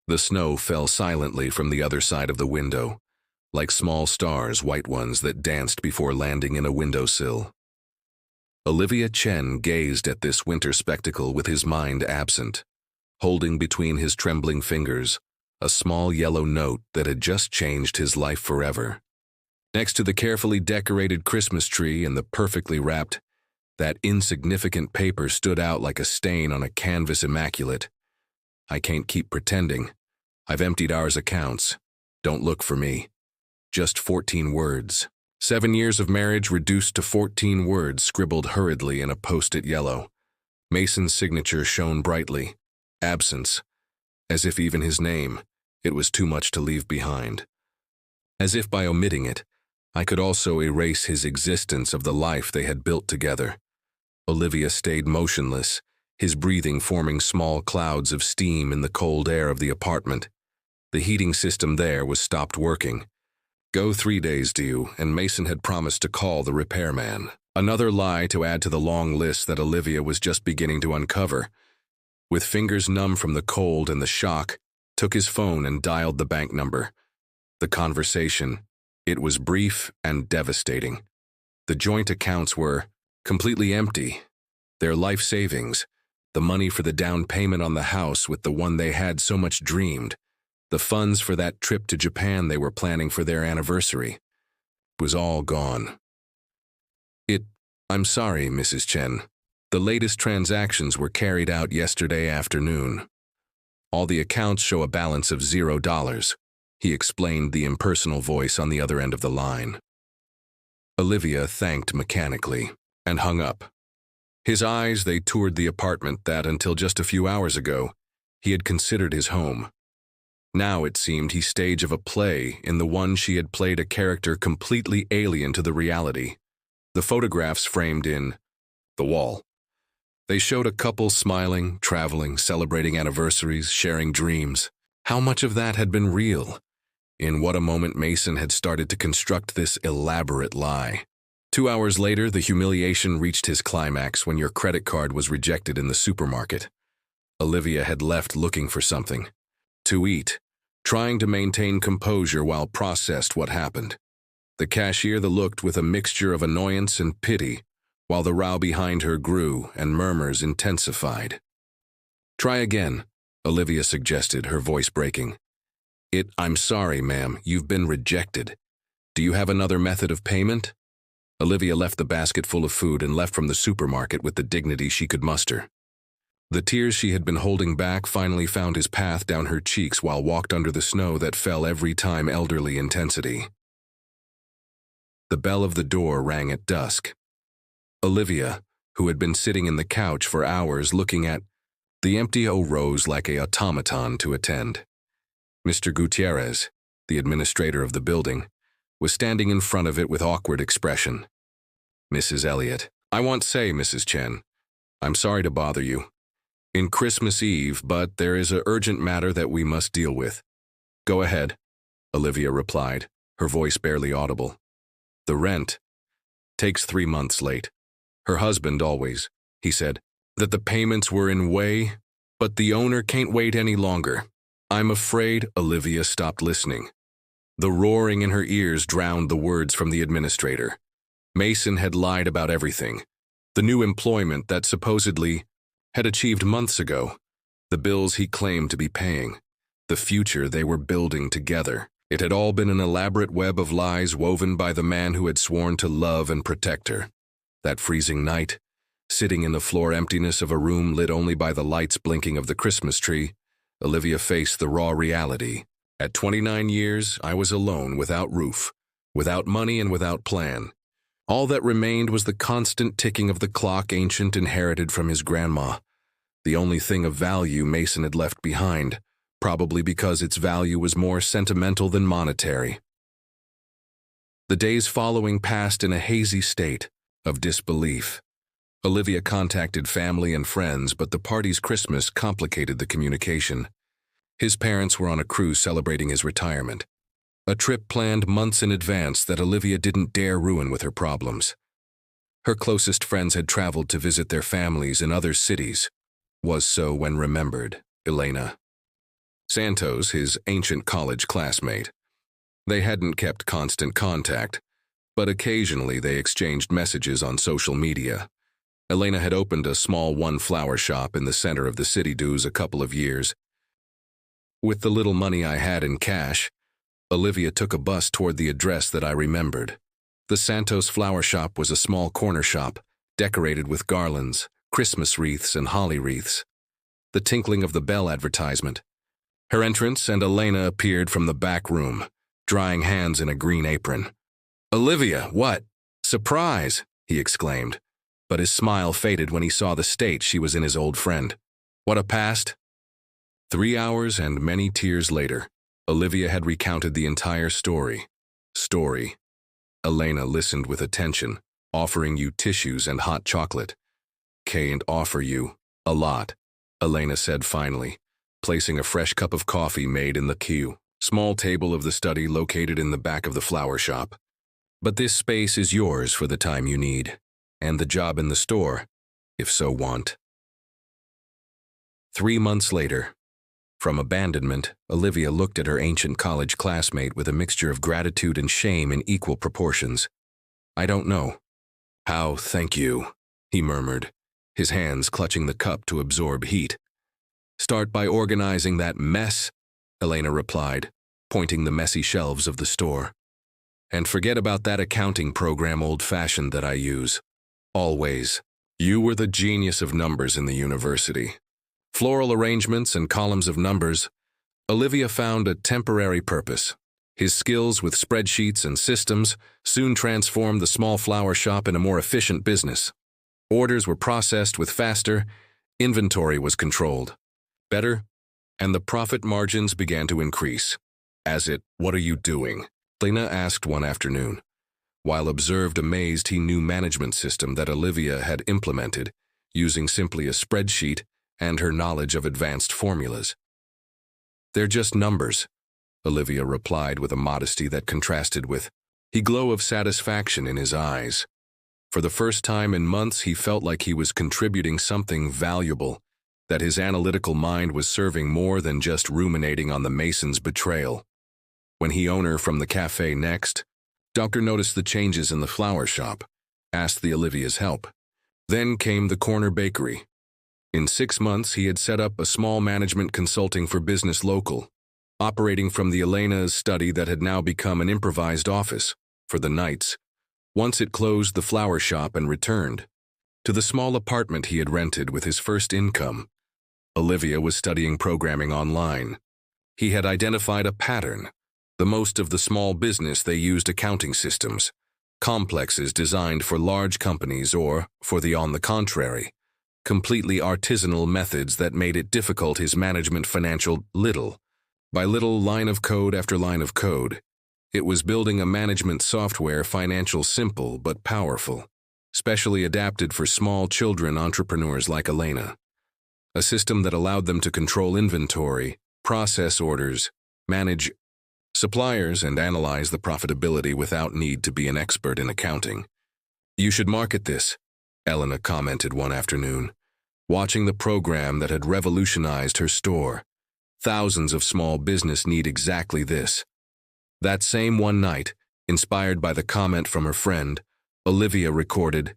The snow fell silently from the other side of the window, like small stars, white ones that danced before landing in a windowsill. Olivia Chen gazed at this winter spectacle with his mind absent, holding between his trembling fingers a small yellow note that had just changed his life forever. Next to the carefully decorated Christmas tree and the perfectly wrapped, that insignificant paper stood out like a stain on a canvas immaculate. I can't keep pretending. I've emptied ours accounts. Don't look for me. Just 14 words. 7 years of marriage reduced to 14 words scribbled hurriedly in a post-it yellow. Mason's signature shone brightly. Absence. As if even his name, it was too much to leave behind. As if by omitting it, I could also erase his existence of the life they had built together. Olivia stayed motionless, his breathing forming small clouds of steam in the cold air of the apartment. The heating system there was stopped working. Go 3 days due, and Mason had promised to call the repairman. Another lie to add to the long list that Olivia was just beginning to uncover. With fingers numb from the cold and the shock, took his phone and dialed the bank number. The conversation, it was brief and devastating. The joint accounts were completely empty. Their life savings, the money for the down payment on the house with the one they had so much dreamed, the funds for that trip to Japan they were planning for their anniversary, was all gone. I'm sorry, Mrs. Chen. The latest transactions were carried out yesterday afternoon. All the accounts show a balance of $0, he explained, the impersonal voice on the other end of the line. Olivia thanked mechanically and hung up. His eyes, they toured the apartment that, until just a few hours ago, he had considered his home. Now it seemed he stage of a play in the one she had played a character completely alien to the reality. The photographs framed in the wall. They showed a couple smiling, traveling, celebrating anniversaries, sharing dreams. How much of that had been real? In what a moment Mason had started to construct this elaborate lie. 2 hours later, the humiliation reached his climax when your credit card was rejected in the supermarket. Olivia had left looking for something to eat, trying to maintain composure while processed what happened. The cashier looked with a mixture of annoyance and pity, while the row behind her grew and murmurs intensified. Try again, Olivia suggested, her voice breaking. I'm sorry, ma'am, you've been rejected. Do you have another method of payment? Olivia left the basket full of food and left from the supermarket with the dignity she could muster. The tears she had been holding back finally found his path down her cheeks while walked under the snow that fell every time elderly intensity. The bell of the door rang at dusk. Olivia, who had been sitting in the couch for hours looking at the empty rose like a automaton to attend. Mr. Gutierrez, the administrator of the building, was standing in front of it with awkward expression. Mrs. Elliott, I want to say, Mrs. Chen, I'm sorry to bother you. In Christmas Eve, but there is an urgent matter that we must deal with. Go ahead, Olivia replied, her voice barely audible. The rent takes 3 months late. Her husband always, he said, that the payments were in way, but the owner can't wait any longer. I'm afraid Olivia stopped listening. The roaring in her ears drowned the words from the administrator. Mason had lied about everything. The new employment that supposedly had achieved months ago, the bills he claimed to be paying, the future they were building together. It had all been an elaborate web of lies woven by the man who had sworn to love and protect her. That freezing night, sitting in the floor emptiness of a room lit only by the lights blinking of the Christmas tree, Olivia faced the raw reality. At 29 years, I was alone, without roof, without money, and without plan. All that remained was the constant ticking of the clock Ancient inherited from his grandma, the only thing of value Mason had left behind, probably because its value was more sentimental than monetary. The days following passed in a hazy state of disbelief. Olivia contacted family and friends, but the party's Christmas complicated the communication. His parents were on a cruise celebrating his retirement, a trip planned months in advance that Olivia didn't dare ruin with her problems. Her closest friends had traveled to visit their families in other cities. Was so when remembered, Elena. Santos, his ancient college classmate. They hadn't kept constant contact, but occasionally they exchanged messages on social media. Elena had opened a small one-flower shop in the center of the city dues a couple of years. With the little money I had in cash, Olivia took a bus toward the address that I remembered. The Santos flower shop was a small corner shop, decorated with garlands, Christmas wreaths, and holly wreaths. The tinkling of the bell advertisement. Her entrance, and Elena appeared from the back room, drying hands in a green apron. "Olivia, what? Surprise!" he exclaimed, but his smile faded when he saw the state she was in his old friend. "What a past?" 3 hours and many tears later, Olivia had recounted the entire story. Elena listened with attention, offering you tissues and hot chocolate. "Can't offer you a lot," Elena said finally, placing a fresh cup of coffee made in the small table of the study located in the back of the flower shop. "But this space is yours for the time you need, and the job in the store, if so want." 3 months later, from abandonment, Olivia looked at her ancient college classmate with a mixture of gratitude and shame in equal proportions. "I don't know how, thank you," he murmured, his hands clutching the cup to absorb heat. "Start by organizing that mess," Elena replied, pointing the messy shelves of the store. "And forget about that accounting program old-fashioned that I use. Always. You were the genius of numbers in the university. Floral arrangements and columns of numbers." Olivia found a temporary purpose. His skills with spreadsheets and systems soon transformed the small flower shop in a more efficient business. Orders were processed with faster, inventory was controlled better, and the profit margins began to increase. "What are you doing?" Elena asked one afternoon, while observed amazed he knew management system that Olivia had implemented, using simply a spreadsheet and her knowledge of advanced formulas. "They're just numbers," Olivia replied with a modesty that contrasted with the glow of satisfaction in his eyes. For the first time in months, he felt like he was contributing something valuable, that his analytical mind was serving more than just ruminating on the Masons' betrayal. When he owner from the cafe next, Doctor noticed the changes in the flower shop, asked the Olivia's help. Then came the corner bakery. In 6 months, he had set up a small management consulting for business local, operating from the Elena's study that had now become an improvised office for the nights. Once it closed the flower shop and returned to the small apartment he had rented with his first income, Olivia was studying programming online. He had identified a pattern. The most of the small business they used accounting systems, complexes designed for large companies or, on the contrary, completely artisanal methods that made it difficult his management financial little by little, line of code after line of code. It was building a management software financial simple but powerful, specially adapted for small children entrepreneurs like Elena. A system that allowed them to control inventory, process orders, manage suppliers, and analyze the profitability without need to be an expert in accounting. "You should market this," Elena commented one afternoon, watching the program that had revolutionized her store. "Thousands of small business need exactly this." That same one night, inspired by the comment from her friend, Olivia recorded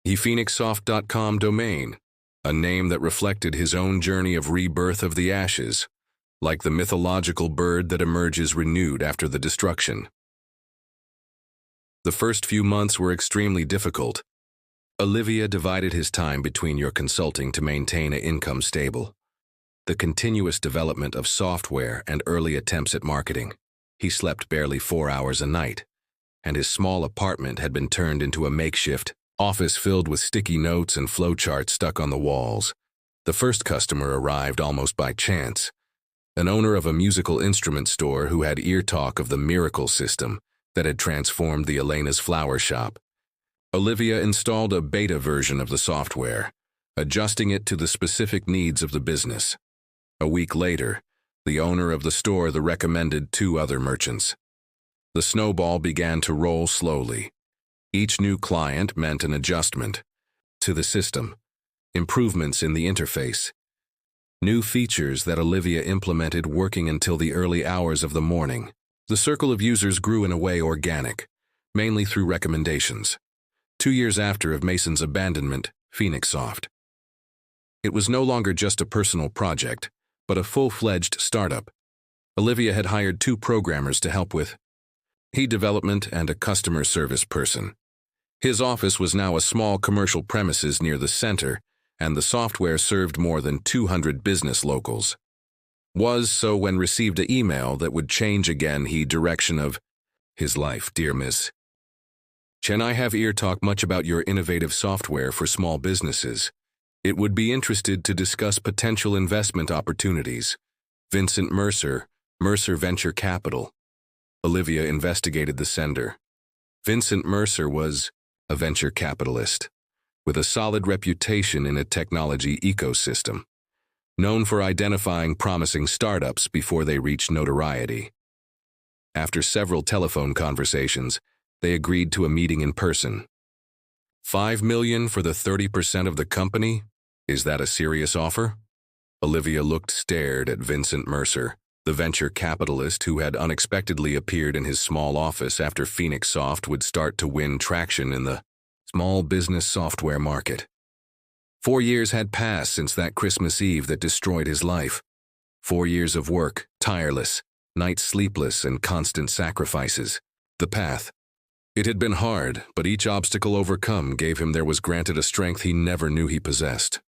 phoenixsoft.com domain, a name that reflected his own journey of rebirth of the ashes, like the mythological bird that emerges renewed after the destruction. The first few months were extremely difficult. Olivia divided his time between your consulting to maintain an income stable, the continuous development of software, and early attempts at marketing. He slept barely 4 hours a night, and his small apartment had been turned into a makeshift office filled with sticky notes and flowcharts stuck on the walls. The first customer arrived almost by chance, an owner of a musical instrument store who had ear talk of the miracle system that had transformed the Elena's flower shop. Olivia installed a beta version of the software, adjusting it to the specific needs of the business. A week later, the owner of the store recommended 2 other merchants. The snowball began to roll slowly. Each new client meant an adjustment to the system, improvements in the interface, New features that Olivia implemented working until the early hours of the morning. The circle of users grew in a way organic, mainly through recommendations. 2 years after Mason's abandonment, PhoenixSoft. It was no longer just a personal project, but a full-fledged startup. Olivia had hired 2 programmers to help with development and a customer service person. His office was now a small commercial premises near the center, and the software served more than 200 business locals. Was so when received an email that would change again direction of his life. Dear Miss Chen, I have talk much about your innovative software for small businesses. It would be interested to discuss potential investment opportunities. Vincent Mercer, Mercer Venture Capital. Olivia investigated the sender. Vincent Mercer was a venture capitalist with a solid reputation in a technology ecosystem, known for identifying promising startups before they reach notoriety. After several telephone conversations, they agreed to a meeting in person. $5 million for the 30% of the company? Is that a serious offer? Olivia stared at Vincent Mercer, the venture capitalist who had unexpectedly appeared in his small office after PhoenixSoft would start to win traction in the small business software market. 4 years had passed since that Christmas Eve that destroyed his life. 4 years of work, tireless, nights sleepless, and constant sacrifices. The path. It had been hard, but each obstacle overcome gave him there was granted a strength he never knew he possessed.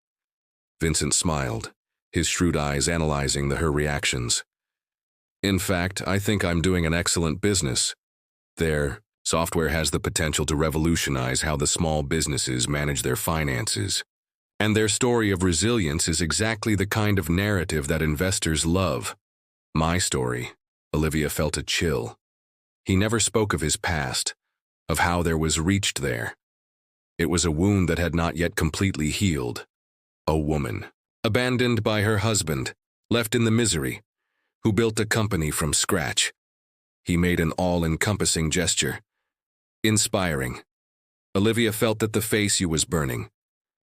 Vincent smiled, his shrewd eyes analyzing her reactions. In fact, I think I'm doing an excellent business. Their software has the potential to revolutionize how the small businesses manage their finances. And their story of resilience is exactly the kind of narrative that investors love. My story. Olivia felt a chill. He never spoke of his past, of how there was reached there. It was a wound that had not yet completely healed. A woman, abandoned by her husband, left in the misery, who built a company from scratch. He made an all-encompassing gesture. Inspiring. Olivia felt that the face was burning.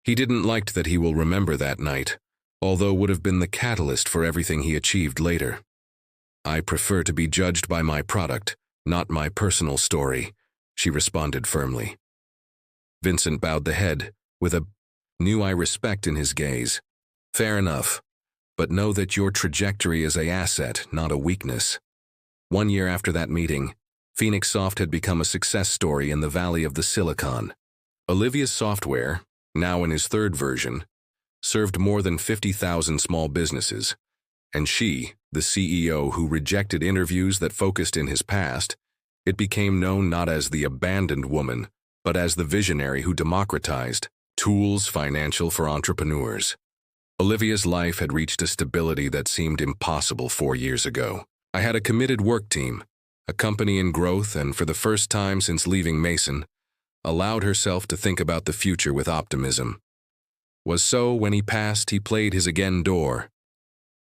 He didn't like that he will remember that night, although would have been the catalyst for everything he achieved later. I prefer to be judged by my product, not my personal story, she responded firmly. Vincent bowed the head, with a new respect in his gaze. Fair enough. But know that your trajectory is an asset, not a weakness. 1 year after that meeting, PhoenixSoft had become a success story in the Valley of the Silicon. Olivia's software, now in his 3rd version, served more than 50,000 small businesses, and she, the CEO who rejected interviews that focused in his past, it became known not as the abandoned woman, but as the visionary who democratized tools financial for entrepreneurs. Olivia's life had reached a stability that seemed impossible 4 years ago. I had a committed work team, a company in growth, and for the first time since leaving Mason, allowed herself to think about the future with optimism. Was so when he passed, he played his again door.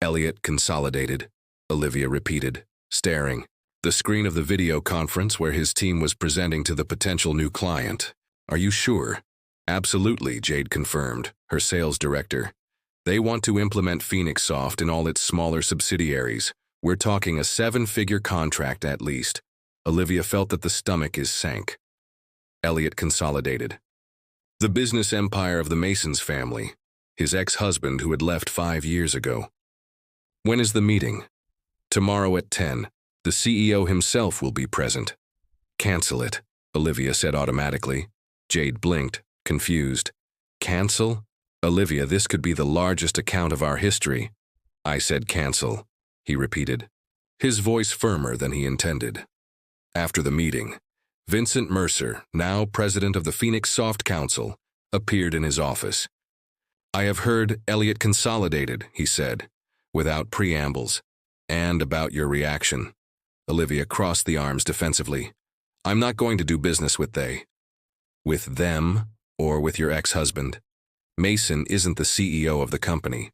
Elliot consolidated, Olivia repeated, staring. The screen of the video conference where his team was presenting to the potential new client. Are you sure? Absolutely, Jade confirmed, her sales director. They want to implement PhoenixSoft in all its smaller subsidiaries. We're talking a 7-figure contract at least. Olivia felt that the stomach sank. Elliot consolidated. The business empire of the Masons family, his ex-husband who had left 5 years ago. When is the meeting? Tomorrow at 10. The CEO himself will be present. Cancel it, Olivia said automatically. Jade blinked, confused. Cancel? Olivia, this could be the largest account of our history. I said cancel, he repeated, his voice firmer than he intended. After the meeting, Vincent Mercer, now president of the PhoenixSoft Council, appeared in his office. I have heard Elliot consolidated, he said, without preambles, and about your reaction. Olivia crossed the arms defensively. I'm not going to do business with they. With them, or with your ex-husband. Mason isn't the CEO of the company.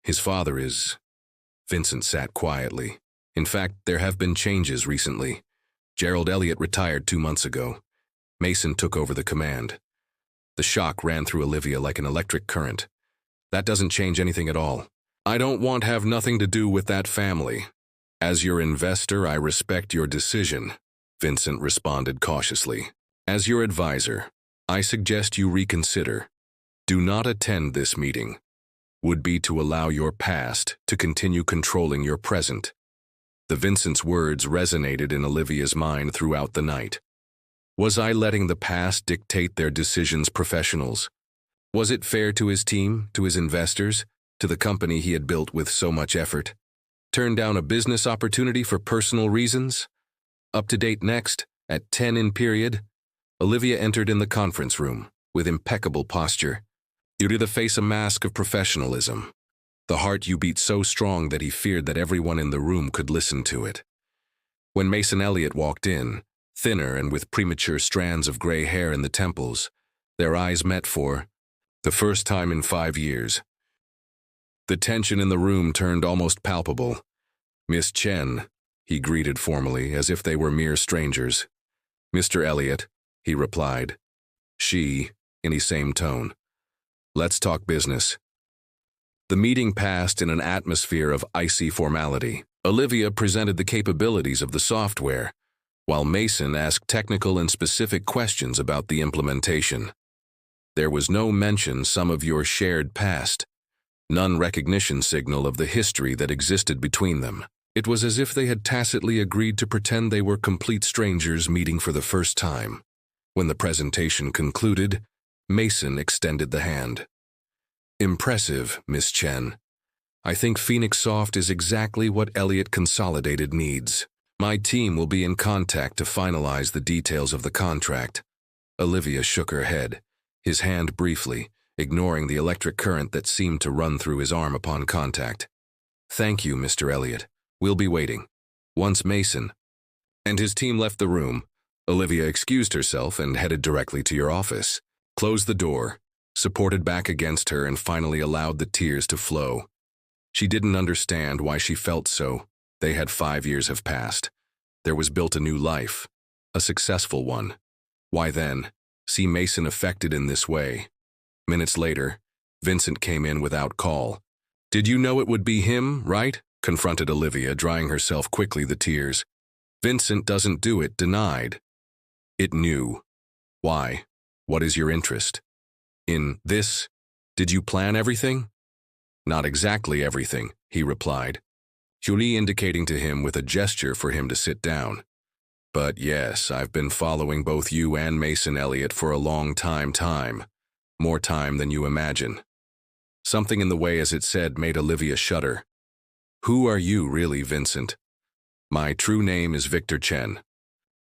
His father is. Vincent sat quietly. In fact, there have been changes recently. Gerald Elliott retired 2 months ago. Mason took over the command. The shock ran through Olivia like an electric current. That doesn't change anything at all. I don't want to have nothing to do with that family. As your investor, I respect your decision, Vincent responded cautiously. As your advisor, I suggest you reconsider. Do not attend this meeting. Would be to allow your past to continue controlling your present. The Vincent's words resonated in Olivia's mind throughout the night. Was I letting the past dictate their decisions? Professionals? Was it fair to his team, to his investors, to the company he had built with so much effort? Turn down a business opportunity for personal reasons? Up to date next, at 10 in period, Olivia entered in the conference room with impeccable posture. You did face a mask of professionalism. The heart you beat so strong that he feared that everyone in the room could listen to it. When Mason Elliott walked in, thinner and with premature strands of gray hair in the temples, their eyes met for the first time in 5 years. The tension in the room turned almost palpable. Miss Chen, he greeted formally, as if they were mere strangers. Mr. Elliott, he replied. She, in the same tone. Let's talk business. The meeting passed in an atmosphere of icy formality. Olivia presented the capabilities of the software, while Mason asked technical and specific questions about the implementation. There was no mention some of your shared past, none recognition signal of the history that existed between them. It was as if they had tacitly agreed to pretend they were complete strangers meeting for the first time. When the presentation concluded, Mason extended the hand. Impressive, Miss Chen. I think Phoenix Soft is exactly what Elliott Consolidated needs. My team will be in contact to finalize the details of the contract. Olivia shook her head, his hand briefly, ignoring the electric current that seemed to run through his arm upon contact. Thank you, Mr. Elliott. We'll be waiting. Once Mason and his team left the room, Olivia excused herself and headed directly to your office, closed the door, supported back against her, and finally allowed the tears to flow. She didn't understand why she felt so. They had 5 years have passed. There was built a new life, a successful one. Why then, see Mason affected in this way? Minutes later, Vincent came in without call. Did you know it would be him, right? Confronted Olivia, drying herself quickly the tears. Vincent doesn't do it, denied. It knew. Why? What is your interest? In this? Did you plan everything? Not exactly everything, he replied, Julie indicating to him with a gesture for him to sit down. But yes, I've been following both you and Mason Elliott for a long time. More time than you imagine. Something in the way as it said made Olivia shudder. Who are you really, Vincent? My true name is Victor Chen.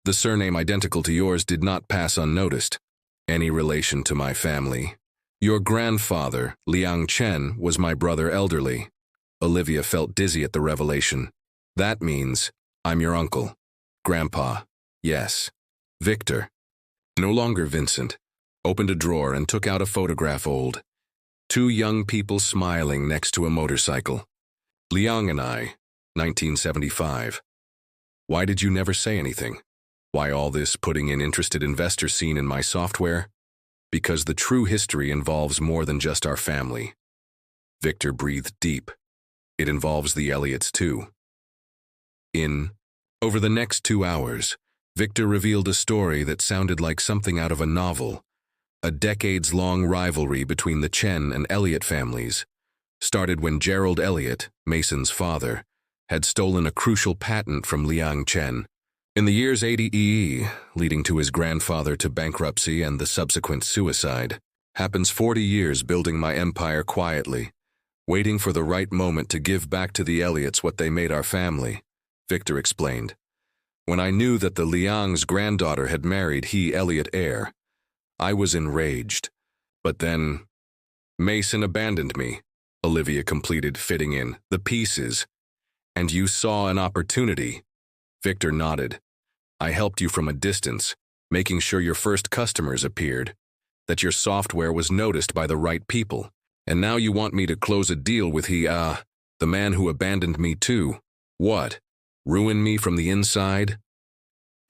The surname identical to yours did not pass unnoticed. Any relation to my family? Your grandfather, Liang Chen, was my brother elderly. Olivia felt dizzy at the revelation. That means I'm your uncle. Grandpa. Yes. Victor. No longer Vincent. Opened a drawer and took out a photograph old. 2 young people smiling next to a motorcycle. Liang and I, 1975. Why did you never say anything? Why all this putting in interested investor scene in my software? Because the true history involves more than just our family. Victor breathed deep. It involves the Elliotts too. Over the next 2 hours, Victor revealed a story that sounded like something out of a novel. A decades-long rivalry between the Chen and Elliott families started when Gerald Elliott, Mason's father, had stolen a crucial patent from Liang Chen. In the years 80, leading to his grandfather to bankruptcy and the subsequent suicide, happens 40 years building my empire quietly, waiting for the right moment to give back to the Elliotts what they made our family, Victor explained. When I knew that the Liang's granddaughter had married he Elliott heir, I was enraged. But then, Mason abandoned me, Olivia completed, fitting in the pieces. And you saw an opportunity. Victor nodded. I helped you from a distance, making sure your first customers appeared, that your software was noticed by the right people. And now you want me to close a deal with the man who abandoned me too. What? Ruin me from the inside?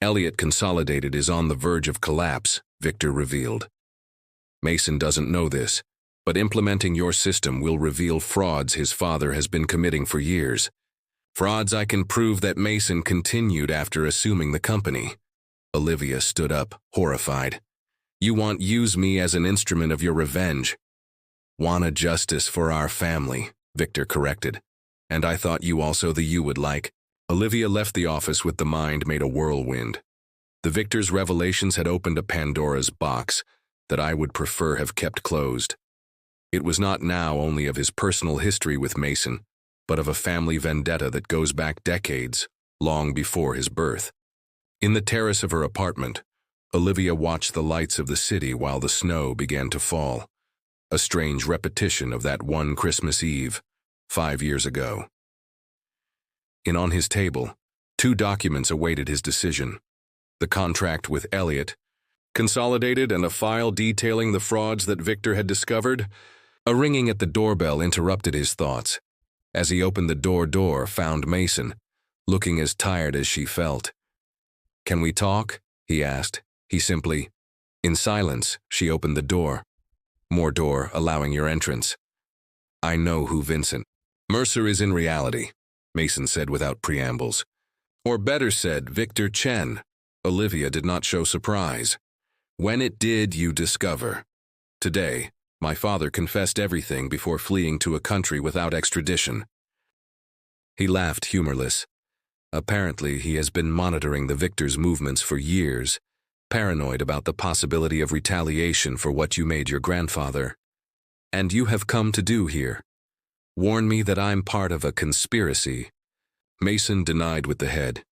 Elliott Consolidated is on the verge of collapse, Victor revealed. Mason doesn't know this, but implementing your system will reveal frauds his father has been committing for years. Frauds I can prove that Mason continued after assuming the company. Olivia stood up, horrified. You want use me as an instrument of your revenge. Wanna justice for our family, Victor corrected. And I thought you also the you would like. Olivia left the office with the mind made a whirlwind. The Victor's revelations had opened a Pandora's box that I would prefer have kept closed. It was not now only of his personal history with Mason, but of a family vendetta that goes back decades, long before his birth. In the terrace of her apartment, Olivia watched the lights of the city while the snow began to fall, a strange repetition of that one Christmas Eve, 5 years ago. On his table, 2 documents awaited his decision: the contract with Elliot, consolidated, and a file detailing the frauds that Victor had discovered. A ringing at the doorbell interrupted his thoughts. As he opened the door, found Mason, looking as tired as she felt. Can we talk? He asked. In silence, she opened the door. More door, allowing your entrance. I know who Vincent Mercer is in reality, Mason said without preambles. Or better said, Victor Chen. Olivia did not show surprise. When it did, you discover. Today, my father confessed everything before fleeing to a country without extradition. He laughed, humorless. Apparently, he has been monitoring the Victor's movements for years, paranoid about the possibility of retaliation for what you made your grandfather. And you have come to do here. Warn me that I'm part of a conspiracy. Mason denied with the head.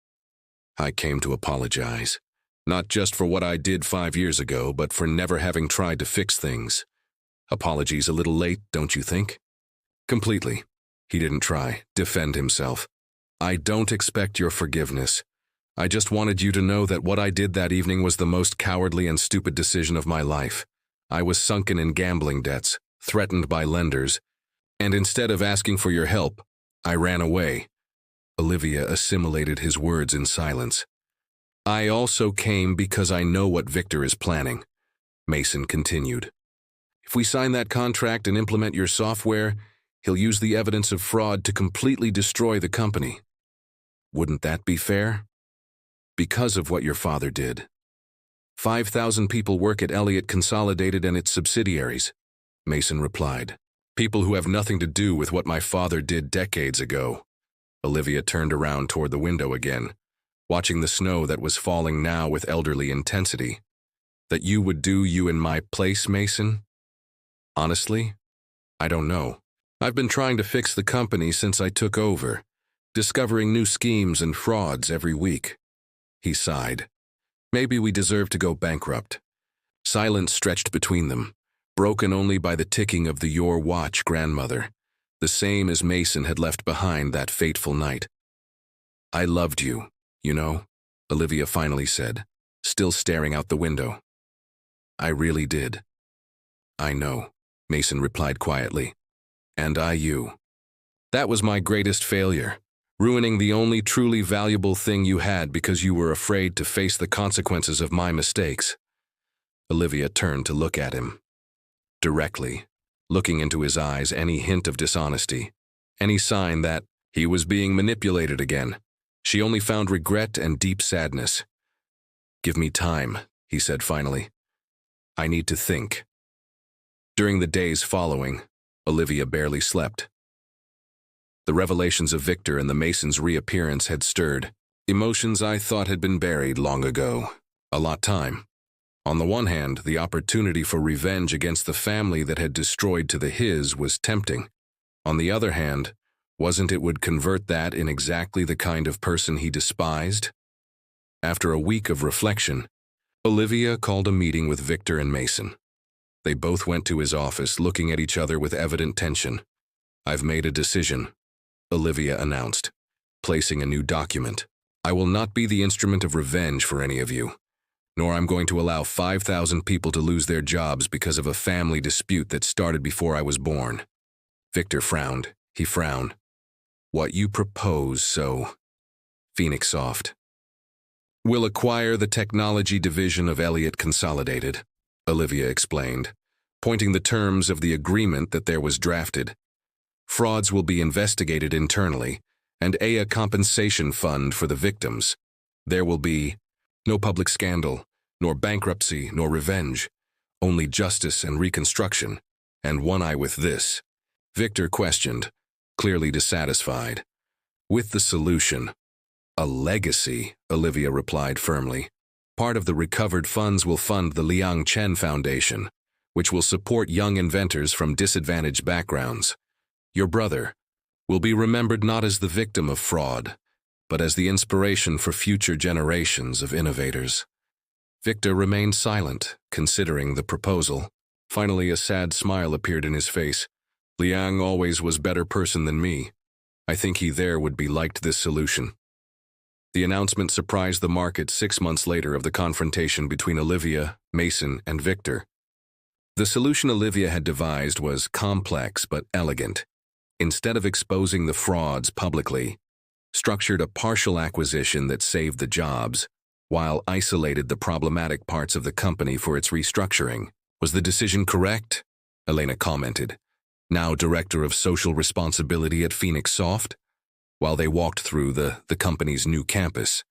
I came to apologize. Not just for what I did 5 years ago, but for never having tried to fix things. Apologies a little late, don't you think? Completely. He didn't try, defend himself. I don't expect your forgiveness. I just wanted you to know that what I did that evening was the most cowardly and stupid decision of my life. I was sunken in gambling debts, threatened by lenders, and instead of asking for your help, I ran away. Olivia assimilated his words in silence. I also came because I know what Victor is planning, Mason continued. If we sign that contract and implement your software, he'll use the evidence of fraud to completely destroy the company. Wouldn't that be fair? Because of what your father did. 5,000 people work at Elliot Consolidated and its subsidiaries, Mason replied. People who have nothing to do with what my father did decades ago. Olivia turned around toward the window again, watching the snow that was falling now with elderly intensity. That you would do you in my place, Mason? Honestly, I don't know. I've been trying to fix the company since I took over, discovering new schemes and frauds every week. He sighed. Maybe we deserve to go bankrupt. Silence stretched between them, broken only by the ticking of the your watch grandmother, the same as Mason had left behind that fateful night. I loved you, you know, Olivia finally said, still staring out the window. I really did. I know, Mason replied quietly. And I you. That was my greatest failure, ruining the only truly valuable thing you had because you were afraid to face the consequences of my mistakes. Olivia turned to look at him. Directly, looking into his eyes, any hint of dishonesty, any sign that he was being manipulated again. She only found regret and deep sadness. Give me time, he said finally. I need to think. During the days following, Olivia barely slept. The revelations of Victor and the Masons' reappearance had stirred emotions I thought had been buried long ago. A lot time. On the one hand, the opportunity for revenge against the family that had destroyed to the his was tempting. On the other hand, wasn't it would convert that in exactly the kind of person he despised? After a week of reflection, Olivia called a meeting with Victor and Mason. They both went to his office, looking at each other with evident tension. I've made a decision, Olivia announced, placing a new document. I will not be the instrument of revenge for any of you, nor I'm going to allow 5,000 people to lose their jobs because of a family dispute that started before I was born. Victor frowned. He frowned. What you propose, so Phoenix Soft will acquire the technology division of Elliot Consolidated, Olivia explained, pointing the terms of the agreement that there was drafted. Frauds will be investigated internally, and a compensation fund for the victims. There will be no public scandal, nor bankruptcy, nor revenge, only justice and reconstruction, and one eye with this. Victor questioned, clearly dissatisfied. With the solution. A legacy, Olivia replied firmly. Part of the recovered funds will fund the Liang Chen Foundation, which will support young inventors from disadvantaged backgrounds. Your brother will be remembered not as the victim of fraud, but as the inspiration for future generations of innovators. Victor remained silent, considering the proposal. Finally, a sad smile appeared in his face. Liang always was a better person than me. I think he there would be liked this solution. The announcement surprised the market 6 months later of the confrontation between Olivia, Mason, and Victor. The solution Olivia had devised was complex but elegant. Instead of exposing the frauds publicly, structured a partial acquisition that saved the jobs, while isolated the problematic parts of the company for its restructuring. Was the decision correct? Elena commented, now Director of Social Responsibility at Phoenix Soft, while they walked through the company's new campus.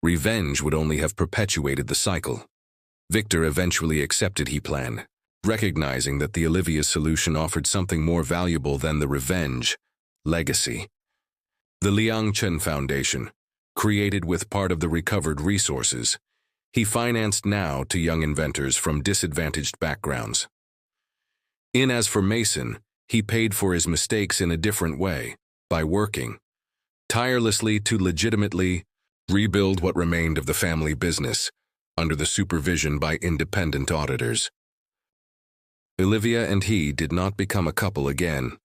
Revenge would only have perpetuated the cycle. Victor eventually accepted his plan, recognizing that the Olivia solution offered something more valuable than the revenge, legacy. The Liang Chen Foundation, created with part of the recovered resources, he financed now to young inventors from disadvantaged backgrounds. As for Mason, he paid for his mistakes in a different way, by working tirelessly to legitimately rebuild what remained of the family business, under the supervision by independent auditors. Olivia and he did not become a couple again.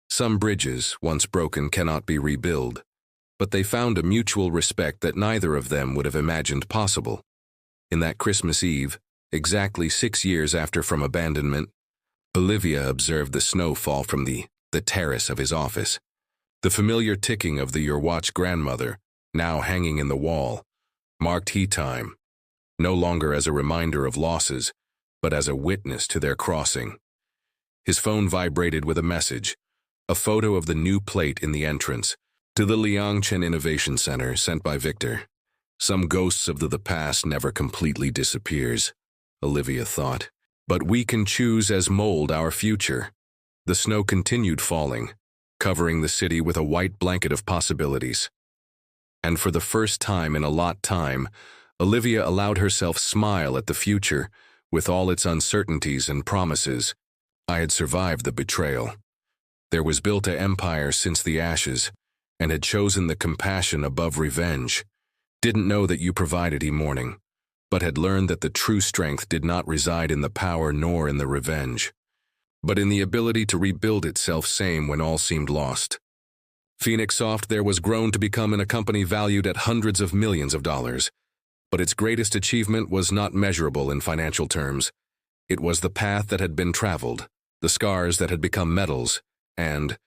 Some bridges, once broken, cannot be rebuilt, but they found a mutual respect that neither of them would have imagined possible. In that Christmas Eve, exactly 6 years after from abandonment, Olivia observed the snow fall from the terrace of his office. The familiar ticking of the Your Watch grandmother, now hanging in the wall, marked he time, no longer as a reminder of losses, but as a witness to their crossing. His phone vibrated with a message, a photo of the new plate in the entrance to the Liang Chen Innovation Center sent by Victor. Some ghosts of the past never completely disappears, Olivia thought, but we can choose as mold our future. The snow continued falling, covering the city with a white blanket of possibilities. And for the first time in a lot time, Olivia allowed herself smile at the future, with all its uncertainties and promises. I had survived the betrayal. There was built an empire since the ashes, and had chosen the compassion above revenge. Didn't know that you provided mourning, but had learned that the true strength did not reside in the power nor in the revenge, but in the ability to rebuild itself same when all seemed lost. Phoenix Soft there was grown to become a company valued at hundreds of millions of dollars, but its greatest achievement was not measurable in financial terms. It was the path that had been traveled, the scars that had become medals, and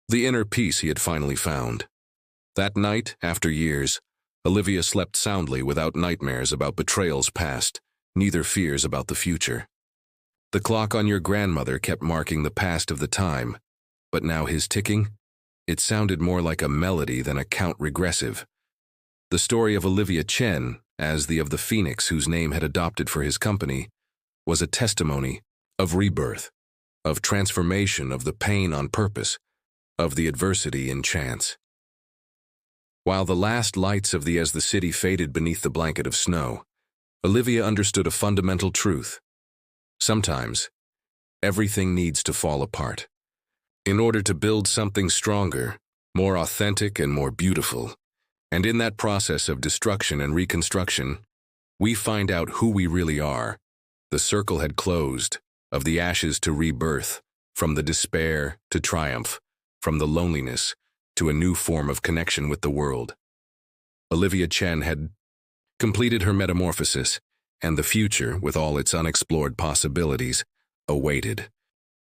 the inner peace he had finally found. That night, after years, Olivia slept soundly without nightmares about betrayals past, neither fears about the future. The clock on your grandmother kept marking the past of the time, but now his ticking, it sounded more like a melody than a count regressive. The story of Olivia Chen, as the of the phoenix whose name had adopted for his company, was a testimony of rebirth, of transformation, of the pain on purpose, of the adversity in chance. While the last lights of the city faded beneath the blanket of snow, Olivia understood a fundamental truth. Sometimes, everything needs to fall apart. In order to build something stronger, more authentic and more beautiful, and in that process of destruction and reconstruction, we find out who we really are. The circle had closed, of the ashes to rebirth, from the despair to triumph, from the loneliness to a new form of connection with the world. Olivia Chen had completed her metamorphosis, and the future, with all its unexplored possibilities, awaited.